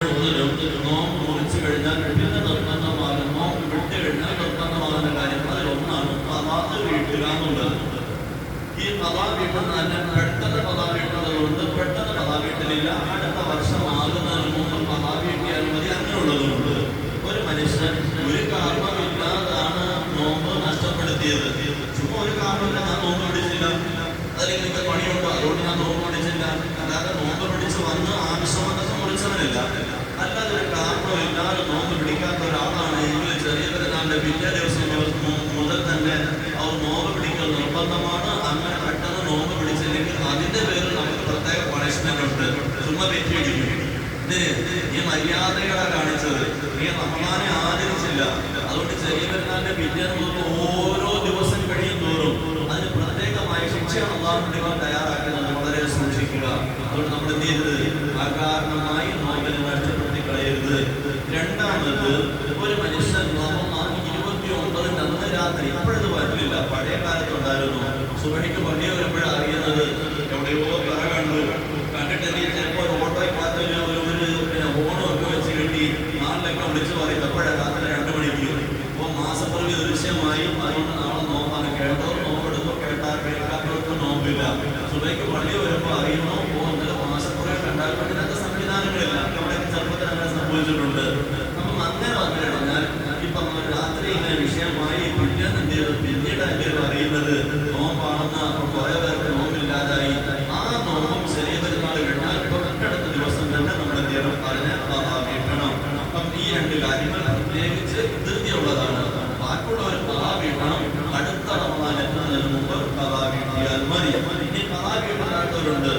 നോമ്പ് മുറിച്ചു കഴിഞ്ഞാൽ പിന്നെ നിർബന്ധമാകും, നോമ്പ് വിട്ട് കഴിഞ്ഞാൽ നിർബന്ധമാകുന്ന കാര്യം അതിലൊന്നാണ് ഖളാ വീട്ടുക എന്നുള്ളത്. ഈ ഖളാ വീട്ടുന്ന തന്നെ പെട്ടെന്ന് ഖളാ വീട്ടുന്നത് കൊണ്ട് പെട്ടെന്ന് ഖളാ വീട്ടലില്ല, അടുത്ത വർഷം ആകുന്നതിന് മുമ്പ് ഖളാ വീട്ടിയാൽ മതി, അങ്ങനെയുള്ളതുകൊണ്ട് ഒരു മനുഷ്യൻ ഒരു കാരണമില്ലാതാണ് നോമ്പ് നഷ്ടപ്പെടുത്തിയത്. ചുമ്മാ ഒരു കാരണമില്ല, ഞാൻ നോമ്പ് പിടിച്ചില്ല, അല്ലെങ്കിൽ എനിക്ക് പണിയുണ്ടോ അതുകൊണ്ട് ഞാൻ നോമ്പ് പിടിച്ചില്ല, അല്ലാതെ നോമ്പ് പിടിച്ച് വന്ന് ആവശ്യമെന്നൊക്കെ മുറിച്ചവനല്ല. അല്ലാതെ ഒരു കാരണമില്ലാതെ നോമ്പ് പിടിക്കാത്ത ഒരാളാണ് എങ്കിൽ ചെറിയ പെരുന്നാളിന്റെ പിറ്റേ ദിവസം മുതൽ തന്നെ അവർ നോമ്പ് പിടിക്കൽ നിർബന്ധമാണ്. അങ്ങനെ പെട്ടെന്ന് നോമ്പ് പിടിച്ചില്ലെങ്കിൽ അതിന്റെ പേരിൽ നമുക്ക് പ്രത്യേക പണിഷ്മെന്റ് ഉണ്ട്. ചുമ്മാ തെറ്റിയിടിക്കും. ഈ മര്യാദകളെ കാണിച്ചത്, നീ റമളാനെ ആദരിച്ചില്ല, അതുകൊണ്ട് ചെറിയ പെരുന്നാളിന്റെ പിറ്റേന്ന് ഓരോ ദിവസം കഴിയും തോറും അതിന് പ്രത്യേകമായ ശിക്ഷയാണ് അല്ലാഹു തയ്യാറാക്കുന്നത്. വളരെ സൂക്ഷിക്കുക. അതുകൊണ്ട് നമ്മൾ എന്ത് ചെയ്തത്, അകാരണമായി നോമ്പിനെ നഷ്ടപ്പെടുത്തി കളയരുത്. രണ്ടാമത്, ഒരു മനുഷ്യൻ 29 അന്ന് രാത്രി, ഇപ്പോഴത് പറ്റില്ല, പഴയ കാലത്തുണ്ടായിരുന്നു, സുബഹിക്ക് പള്ളി വരുമ്പോഴാണ് അറിയുന്നത് എവിടെയോ കറ കണ്ടിട്ട് ചിലപ്പോൾ ഒരു ഓട്ടോയ്ക്കകത്ത് ഒരു ഹോണും ഒക്കെ വെച്ച് കെട്ടി നാളിലൊക്കെ വിളിച്ചു പറയും എപ്പോഴാണ് രാത്രി 2 മണിക്ക്. അപ്പോൾ മാസപ്പിറവി ദൃശ്യമായി, അതുകൊണ്ട് നാളെ നോമ്പാണ്. കേട്ടോ നോമ്പെടുത്തോ, കേൾക്കാത്തവർക്ക് നോമ്പില്ല. സുബഹിക്ക് പള്ളി വരുമ്പോൾ അറിയുന്നു, ഇന്നലെ മാസപ്പിറവി കണ്ടാൽ അതിനകത്ത് സംവിധാനങ്ങളില്ല. അവിടെ ചെറുപ്പത്തിൽ അങ്ങനെ സംഭവിച്ചിട്ടുണ്ട്. അപ്പം അങ്ങനെ വന്നു കഴിഞ്ഞാൽ ഇപ്പം രാത്രി ഇങ്ങനെ വിഷയമായി പിന്നീട് എന്തെങ്കിലും അറിയുന്നത് നോമ്പാണെന്ന് കുറെ പേർക്ക് നോമ്പില്ലാതായി. ആ നോമ്പും ചെറിയ പെരുന്നാൾ കഴിഞ്ഞാൽ തൊട്ടടുത്ത ദിവസം തന്നെ നമ്മൾ എന്തെങ്കിലും പറഞ്ഞ് വീട്ടണം. അപ്പം ഈ 2 കാര്യങ്ങൾ പ്രത്യേകിച്ച് ധൃതിയുള്ളതാണ്. ബാക്കിയുള്ളവർ ഖളാ വീട്ടണം, അടുത്ത റമളാൻ എത്തുന്നതിന് മുമ്പ് ഖളാ വീട്ടിയാൽ മതി. ഇനി ഖളാ വീട്ടാത്തവരുണ്ട്,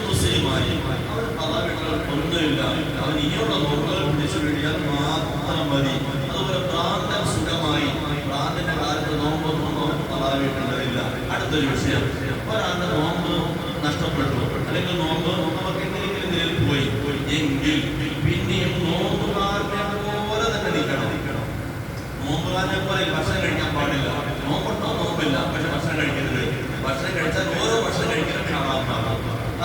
മുസ്ലിമായി അവർ ഖളാ വീട്ടുകൾ ഒന്നുമില്ല, അവൻ ഇനിയുള്ള നോമ്പുകൾ പിടിച്ചു വീട്ടിയാൽ മാത്രം മതി. അതുപോലെ ഭ്രാന്തൻ സുഖമായി, ഭ്രാന്തിന്റെ കാലത്ത് നോമ്പൊന്നും ഖളാ വീട്ടേണ്ടതില്ല. അടുത്തൊരു വിഷയം, ഒരാളുടെ നോമ്പ് നഷ്ടപ്പെട്ടു, അല്ലെങ്കിൽ നോമ്പ് നമുക്ക് എന്തെങ്കിലും നിലയിൽ പോയി എങ്കിൽ പിന്നെയും നോമ്പുകാരനെ പോലെ തന്നെ നിൽക്കണം. നോമ്പുകാരനെ പോലെ ഭക്ഷണം കഴിക്കാൻ പാടില്ല. നോമ്പുണ്ടോ? നോമ്പില്ല, പക്ഷെ ഭക്ഷണം കഴിക്കരുത്. ഭക്ഷണം കഴിച്ചാൽ ഓരോ ഭക്ഷണം കഴിക്കണം ക്ഷമാമാണ്.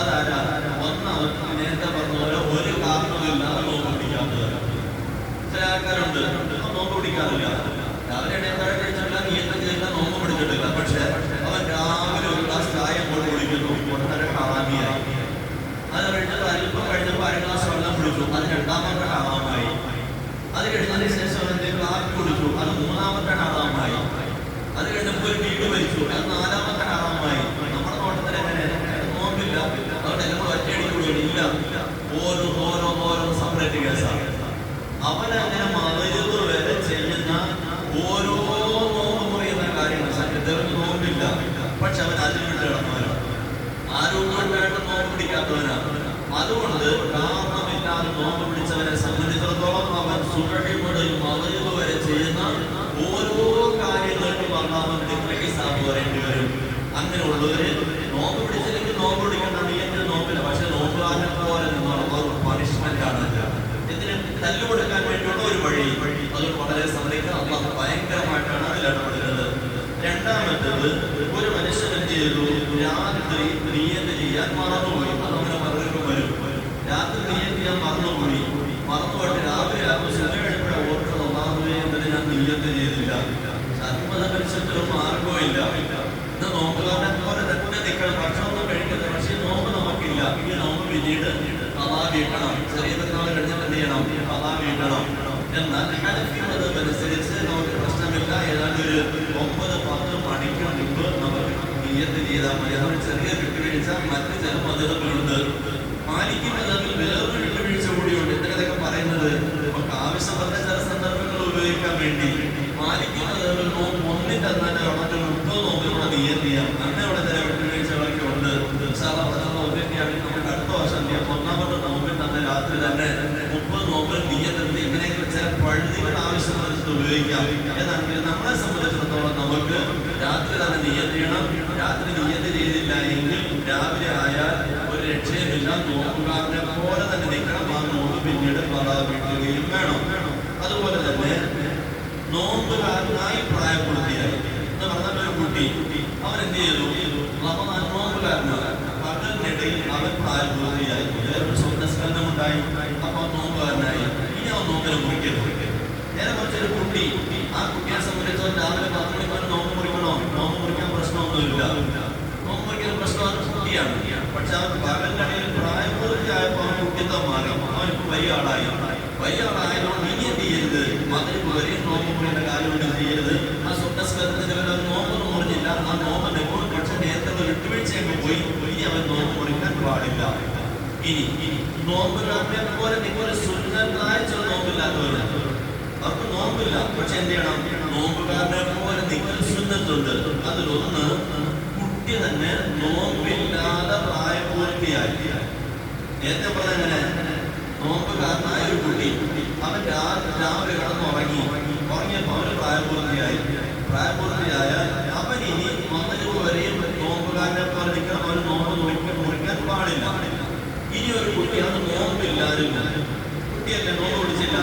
അതാരാ? ഒന്നാമത്തെ നേരത്തെ പറഞ്ഞ പോലെ ഒരു കാരണമില്ലാതെ നോമ്പ് പിടിക്കാത്തത്. ചില ആൾക്കാരുണ്ട് നോമ്പ് പിടിക്കാറില്ല, രാവിലെ എണ്ണേത്താഴെ കഴിച്ചിട്ടില്ല, നീയത്തെ ചെയ്തില്ല, നോമ്പ് പിടിച്ചിട്ടില്ല, പക്ഷെ അവൻ രാവിലെ ഒരു ഗ്ലാസ് ചായ കൊണ്ട് കുടിക്കുന്നു, ഒന്നര ഹറാമിയായി. അത് കഴിഞ്ഞിട്ട് അല്പം കഴിഞ്ഞപ്പോൾ 1 ഗ്ലാസ് വെള്ളം കുടിച്ചു, അത് 2ാമത്തെ ഹറാമായി. അത് കഴിഞ്ഞതിന് ശേഷം എന്തെങ്കിലും കാപ്പി കുടിച്ചു, അത് 3ാമത്തെ ഹറാമായി. അത് കഴിഞ്ഞപ്പോൾ ഒരു വീട് മരിച്ചു, അത് 4ാമത്തെ ഹറാമായി. നമ്മുടെ നോട്ടത്തിൽ എങ്ങനെ നോമ്പില്ല, അതുകൊണ്ട് എല്ലാം ഒറ്റയടിക്കൂടിയില്ല, ഓരോ സെപ്പറേറ്റ് കേസാണ്. അവനങ്ങനെ മറുപടി വരെ ചെയ്യുന്ന ഓരോ നോമ്പ് മുറിയുന്ന കാര്യങ്ങൾ സത്യത്തിൽ നോമ്പില്ല, പക്ഷെ അവൻ അതിൽ വിട്ട് കിടന്നവനാണ്, ആരോഗ്യമായിട്ട് നോമ്പ് പിടിക്കാത്തവനാണ്. അതുകൊണ്ട് കാരണമില്ലാതെ നോമ്പ് പിടിച്ചവനെ സംബന്ധിച്ചിടത്തോളം അവൻ സുബഹി മുതൽ മഗ്‌രിബ് വരെ ചെയ്യുന്ന ഓരോ കാര്യങ്ങൾക്കും അവൻ ഹിസാബ് പറയേണ്ടി വരും. അങ്ങനെയുള്ളവര് നോമ്പ് പിടിച്ചില്ലെങ്കിൽ നോമ്പ് പിടിക്കേണ്ട നീയന്റെ നോമ്പില്ല, പക്ഷെ നോമ്പുകാരനെ പോലെ നിന്നുള്ള പണിഷ്മെന്റ് ആണ്. ഇതിന് തല്ലുകൊടുക്കാൻ വേണ്ടിയുള്ള ഒരു വഴി, അത് വളരെ ശ്രദ്ധിക്കുക. അല്ലാഹു ഭയങ്കരമായിട്ടാണ് അതിൽ ഇടപെടുന്നത്. രണ്ടാമത്തേത്, ഒരു മനുഷ്യൻ എന്ത് ചെയ്തു, രാത്രി നിയ്യത്ത് ചെയ്യാൻ മറന്നുപോയി. അതങ്ങനെ പലർക്കും വരും, രാത്രി നിയ്യത്ത് ചെയ്യാൻ മറന്നുപോയിട്ട് രാവിലെ ശനിയാഴ്ച ഓർക്കുന്നത് ഒന്നാമതേ എന്നതിന് ഞാൻ നിയ്യത്ത് ചെയ്തില്ല. സന്മതമനുഷ്യർക്ക് മാർഗമില്ല. ഇത് നോമ്പുകാരനെ പോലെ തന്നെ നിൽക്കണം, ഭക്ഷണമൊന്നും കഴിക്കുന്നത്, പക്ഷേ നോമ്പ് നമുക്കില്ല. ഈ നോമ്പ് പിന്നീട് ഖളാ വീട്ടണം. ചെറിയ പെരുന്നാൾ കഴിഞ്ഞാൽ എന്ത് ചെയ്യണം? ഖളാ വീട്ടണം. എന്നാൽ ഹനഫി മദ്ഹബ് അനുസരിച്ച് നമുക്ക് പ്രശ്നമില്ല. ഏതാണ്ട് ഒരു 9-10 മണിക്ക് മുമ്പ് നമുക്ക് നിയ്യത്ത് ചെയ്താൽ മതി. അതൊരു ചെറിയ വിട്ടുവീഴ്ച മറ്റ് ചില മദ്ഹബിലുണ്ട്. മാലിക്കി മദ്ഹബിൽ വേറൊരു വിട്ടുവീഴ്ച കൂടിയുണ്ട്. എന്തൊക്കെ പറയുന്നത്, നമുക്ക് ആവശ്യപ്പെട്ട ചില സന്ദർഭങ്ങൾ ഉപയോഗിക്കാൻ വേണ്ടി മാലിക്കി മദ്ഹബിൽ നോമ്പ് 1-ന്റെ തന്നെ മറ്റു 30 നോമ്പിലൂടെ നിയ്യത്ത് ചെയ്യാം. അങ്ങനെയുള്ള ചില വിട്ടുവീഴ്ചകളൊക്കെ ഉണ്ട്. നമുക്ക് അടുത്ത വർഷം 1ാമത്തെ നോമ്പിൽ തന്നെ രാത്രി തന്നെ 30 നോമ്പിൽ നിയ്യത്ത് ഇങ്ങനെയൊക്കെ ചില പള്ളികൾ ആവശ്യമുള്ളത് ഉപയോഗിക്കാം. എന്നാണെങ്കിൽ നമ്മളെ സംബന്ധിച്ചിടത്തോളം നമുക്ക് രാത്രി തന്നെ നിയ്യത്ത് ചെയ്യണം. രാത്രി നിയ്യത്ത് ചെയ്തില്ല എങ്കിൽ രാവിലെ ആയാൽ ഒരു രക്ഷയുമില്ല, നോമ്പുകാരനെ പോലെ തന്നെ നിൽക്കണം. ആ നോമ്പ് പിന്നീട് ഖളാ വീട്ടുകയും വേണം. അതുപോലെ തന്നെ നോമ്പുകാരനായി പ്രായപൂർത്തിയായി എന്ന് പറഞ്ഞ ഒരു കുട്ടി, അവൻ എന്ത് ചെയ്തു, റമളാൻ നോമ്പുകാരനാണ്, പകലിനിടയിൽ അവൻ പ്രായപൂർത്തിയായി, സ്വന്തസ്കലനമുണ്ടായി. അപ്പോൾ മുറിക്കരുത്. നേരെ മറിച്ചൊരു കുട്ടി, ആ കുട്ടിയെ സംബന്ധിച്ചോളം രാവിലെ 10 മണിക്ക് നോമ്പ് മുറിക്കണോ? നോമ്പ് മുറിക്കാൻ പ്രശ്നമൊന്നുമില്ല. നോമ്പ് മുറിക്കുന്ന പ്രശ്നം അത് കുട്ടിയാണ്. പക്ഷെ അവൻ പകലിനിടയിൽ പ്രായപൂർത്തിയായപ്പോൾ അവൻ കുട്ടിത്തം മാറി, അവനിപ്പോ വലിയ ആളായതുകൊണ്ട് ഇനി എന്ത് ചെയ്യരുത്? മകന് വരെയും നോമ്പ് മുറിയേണ്ട കാര്യമൊന്നും ചെയ്യരുത്. ആ സ്വപ്നസ്കരത്തിന് നോമ്പൊന്നും മുറിഞ്ഞില്ല, ആ നോമ്പ് എപ്പോഴും പക്ഷെ നേരത്തെ വിട്ടുവീഴ്ചയൊക്കെ പോയി, ഇനി അവൻ നോമ്പ് മുറിക്കാൻ പാടില്ല. ഇനി നോമ്പുകാരനെ പോലെ നിങ്ങൾ സുന്നത്തായ ചില നോമ്പില്ലാത്തവരുണ്ട്, അവർക്ക് നോമ്പില്ല. പക്ഷെ എന്ത് ചെയ്യണം? നോമ്പുകാരനെ പോലെ നിങ്ങൾ സുന്നത്തുണ്ട്. അതിലൊന്ന്, കുട്ടി തന്നെ നോമ്പില്ലാതെ പ്രായപൂർത്തിയായി. നേരത്തെ പറഞ്ഞങ്ങനെ നോമ്പുകാരനായ ഒരു കുട്ടി അവൻ രാവിലെ ഉറങ്ങിയപ്പോൾ അവന് പ്രായപൂർത്തിയായ അവൻ ഇനി മകന് വരെയും നോമ്പുകാരനെ പോലെ നിൽക്കണം, അവന് നോമ്പ് മുറിക്കാൻ പാടില്ല. ഇനി ഒരു കുട്ടി അത് നോമ്പില്ലാതില്ല, കുട്ടിയല്ലേ നോമ്പ് പിടിച്ചില്ല,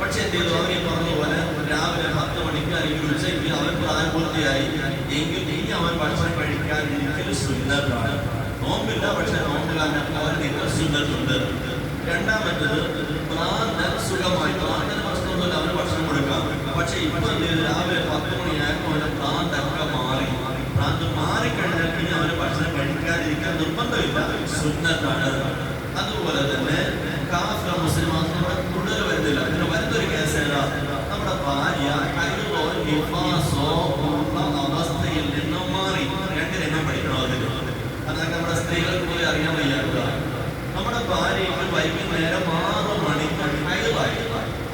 പക്ഷെ എന്ത് ചെയ്തു? അവനെ പറഞ്ഞ പോലെ രാവിലെ 10 മണിക്ക് അല്ലെങ്കിൽ ഉച്ചയ്ക്ക് അവൻ പ്രായപൂർത്തിയായി എങ്കിൽ ഇനി അവൻ ഭക്ഷണം കഴിക്കാതിരിക്കൽ സുന്നത്താണ്. നോമ്പില്ല, പക്ഷെ നോമ്പുകാരനെ പോലെ നിങ്ങൾ സുന്നത്തുണ്ട്. രണ്ടാമത്തത്, പ്രാന്തൻ സുഖമായി, പ്രാന്തന് പ്രശ്നമൊന്നുമില്ല, അവന് ഭക്ഷണം കൊടുക്കാം. പക്ഷെ ഇപ്പൊ രാവിലെ 10 മണിയായപ്പോൾ അവന്റെ പ്രാന്തൊക്കെ മാറിക്കഴിഞ്ഞാൽ പിന്നെ അവന് ഭക്ഷണം കഴിക്കാതിരിക്കാൻ നിർബന്ധമില്ല, സുന്നത്താണ്. അതുപോലെ തന്നെ കാഫിർ മുസ്ലിം കൂടുതൽ വരുന്നില്ല. പിന്നെ വരുന്നൊരു കേസ് ഏതാ? നമ്മുടെ ഭാര്യ കൈതോ നിഫാസോ ഉള്ള അവസ്ഥയിൽ നിന്നും മാറി. 2 രംഗം പഠിക്കണം അതിന്. അതൊക്കെ നമ്മുടെ സ്ത്രീകൾക്ക് പോയി അറിയാൻ വയ്യാത്ത. നമ്മുടെ ഭാര്യയ്ക്ക് വൈകുന്നേരം 6 മണിക്ക് ഹൈദായി,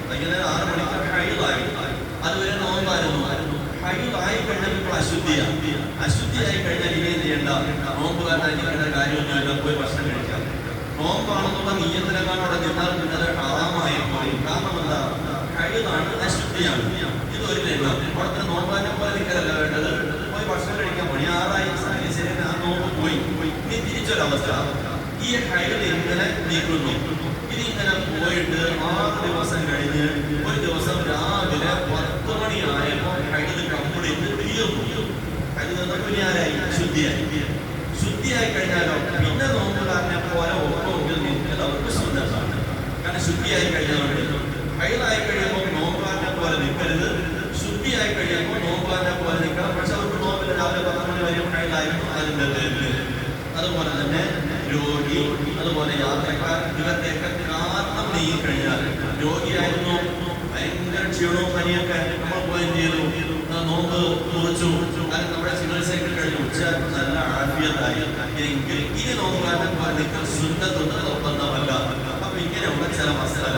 വൈകുന്നേരം 6 മണിക്ക് ഹൈദായി, അതുവരെ നോമ്പായിരുന്നു. ഹൈദായി കഴിഞ്ഞാൽ ഇപ്പോൾ അശുദ്ധിയായി കഴിഞ്ഞാൽ ഇനി എന്ത് ചെയ്യണ്ട? നോമ്പുകാരനായിരിക്കേണ്ട കാര്യമൊന്നുമില്ല, പോയി ഭക്ഷണം കഴിക്കാം. നോമ്പാണെന്നുള്ള നീയത്തിനെക്കാളോടെ നിന്നാൽ പിന്നെ അത് ഹറാമായി പോയി. കാരണം എന്താ? ഹൈദാണ്, അശുദ്ധിയാണ്. ഇതൊരു രംഗം. അവിടുത്തെ നോമ്പാനെ പോലെ നിൽക്കലല്ല വേണ്ടത്, പോയി ഭക്ഷണം കഴിക്കാൻ പോയി. 6 ആയി ശരി, ആ നോമ്പ് പോയി. ഇനി തിരിച്ചൊരവസ്ഥ, ഈ ഹൈദ് ഇങ്ങനെ നീക്കുന്നു. ഇതിങ്ങനെ പോയിട്ട് 6 ദിവസം കഴിഞ്ഞ് ഒരു ദിവസം രാവിലെ 10 മണിയായപ്പോൾ ഹൈദ് കംപ്ലീറ്റ് തീർന്നു. ഹൈദ് ആരായി? ശുദ്ധിയായി കഴിഞ്ഞാലോ പിന്നെ നോമ്പുകാരനെ പോലെ ഒപ്പം നിൽക്കൽ അവർക്ക് സുന്നത്താണ്. കാരണം ശുദ്ധിയായി കഴിഞ്ഞവരുണ്ട്. ഹൈദായി കഴിയുമ്പോൾ നോമ്പുകാരനെ പോലെ നിൽക്കരുത്, ശുദ്ധിയായി കഴിയുമ്പോൾ നോമ്പുകാരനെ പോലെ നിൽക്കണം. പക്ഷെ അവർക്ക് നോമ്പിൽ രാവിലെ 10 മണി വരെ ഹൈദായിരുന്നു അതിൻ്റെ പേരിൽ. അതുപോലെ തന്നെ രോഗി, അതുപോലെ യാത്രക്കാർ, ഇവരുടെയൊക്കെ കാരണം നീങ്ങിക്കഴിഞ്ഞാൽ, രോഗിയായിരുന്നു, ഭയങ്കര ക്ഷീണവും പനിയൊക്കെ, നമ്മൾ പോയി ചെയ്തു, നോമ്പ് മുറിച്ചു, കാരണം നമ്മുടെ ചികിത്സയൊക്കെ കഴിഞ്ഞു, ഉച്ച നല്ല ആഫിയത്തായി എങ്കിൽ ഇനി നോമ്പുകാരൻ നിൽക്കൽ സുന്നത്തൊന്നും നിർബന്ധമല്ല. അപ്പൊ ഇങ്ങനെയുള്ള ചില മസാല.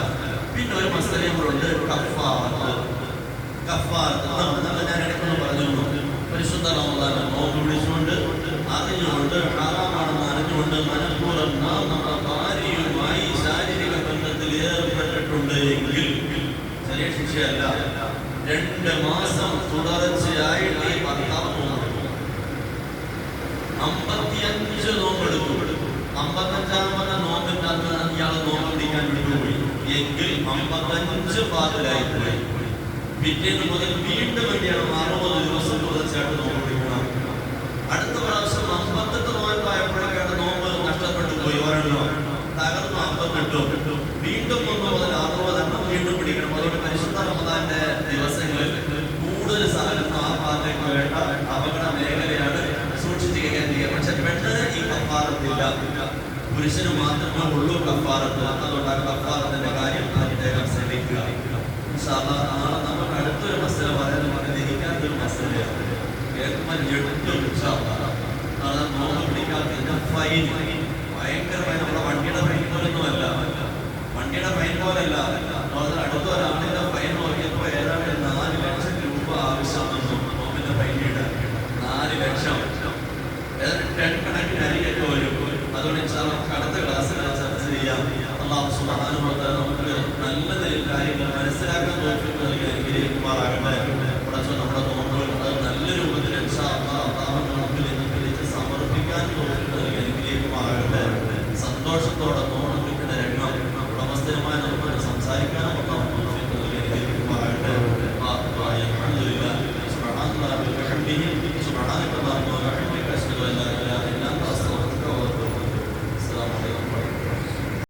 പിന്നെ ഒരു മസാലയും കൂടെ ഉണ്ട്, കഫാറത്ത്. ഞാൻ ഇടയ്ക്കൊന്ന് പറഞ്ഞു, പരിശുദ്ധ റമദാൻ നോമ്പ് പിടിച്ചുകൊണ്ട് അറിഞ്ഞുകൊണ്ട് ഹറാമാണെന്ന് അറിഞ്ഞുകൊണ്ട് മനഃപൂർവ്വം നാം നമ്മുടെ ഭാര്യയുമായി ശാരീരിക ബന്ധത്തിൽ ഏർപ്പെട്ടിട്ടുണ്ട് എങ്കിൽ ചെറിയ ശിക്ഷയല്ല, 2 മാസം തുടർച്ചയായിട്ട് ഈ ഭർത്താവ് നോമ്പെടുക്കും. 55 നോമ്പെടുക്കും. 55ാമത്തെ നോമ്പിന്റെ അന്ന് ഇയാൾ നോമ്പ് പിടിക്കാൻ വിട്ടുപോയി എങ്കിൽ 55 പാതിലായി പോയി. പിറ്റേന്ന് മുതൽ വീണ്ടും വേണ്ടിയാണ് 60 ദിവസം തുടർച്ചയായിട്ട് നോമ്പ് പിടിക്കണം. അടുത്ത പ്രാവശ്യം 58 നോയമ്പായപ്പോഴേക്കാണ് നോമ്പ് നഷ്ടപ്പെട്ടു പോയി, ഒരെണ്ണം തകർന്നു 58. വീണ്ടും 1 മുതൽ 60 എണ്ണം വീണ്ടും പിടിക്കണം. അതുകൊണ്ട് പരിശുദ്ധ റമദാന്റെ ദിവസങ്ങളിൽ കൂടുതൽ സാധനം ആ ഭാഗത്തേക്ക് വേണ്ട അപകട മേഖലയാണ്, സൂക്ഷിച്ച് കൈകാര്യം. പക്ഷെ പെട്ടെന്ന് ഈ കഫാറത്തില്ല, പുരുഷന് മാത്രമേ ഉള്ളൂ കഫാറത്ത്. അതുകൊണ്ട് ആ കഫാറത്തിന്റെ കാര്യം പ്രത്യേകം ശ്രമിക്കുക. നാളെ നമുക്ക് അടുത്തൊരു മസല പറഞ്ഞിരിക്കാത്തൊരു മസലയാണ്, കേൾക്കുമ്പോൾ ഞെട്ടും. നാളെ നോമ്പ് പിടിക്കാത്തതിന്റെ ഫൈൻ ഭയങ്കരമായി. നമ്മുടെ വണ്ടിയുടെ ഫൈൻ പോലൊന്നുമല്ല, അടുത്ത ഒരാളിന്റെ ഫൈൻ നോക്കിയപ്പോൾ ഏതാണ്ട് 4 ലക്ഷം രൂപ ആവശ്യം വന്നു. നോമ്പിന്റെ ഫൈൻ ഇടാൻ 4 ലക്ഷം, ഏതാണ്ട് 10 കണക്കിന് അരിയൊക്കെ വരും. അതുകൊണ്ട് അടുത്ത ക്ലാസ്സിൽ ചർച്ച ചെയ്യാം. അല്ലാഹു സുബ്ഹാനഹു വ തആല നമുക്ക് നല്ല കാര്യങ്ങൾ മനസ്സിലാക്കാൻ അനുഗ്രഹിക്കുമാറാകട്ടെ. നമ്മുടെ നോമ്പുകൾ അത് നല്ല രൂപത്തിൽ അല്ലാഹുവിന്റെ മുമ്പിൽ നിന്ന് സമർപ്പിക്കാൻ അനുഗ്രഹിക്കുമാറാകട്ടെ. സന്തോഷത്തോടെ നോമ്പ് പിടിക്കുന്ന രംഗം ഉടമസ്ഥരുമായി നമുക്ക് സംസാരിക്കണം.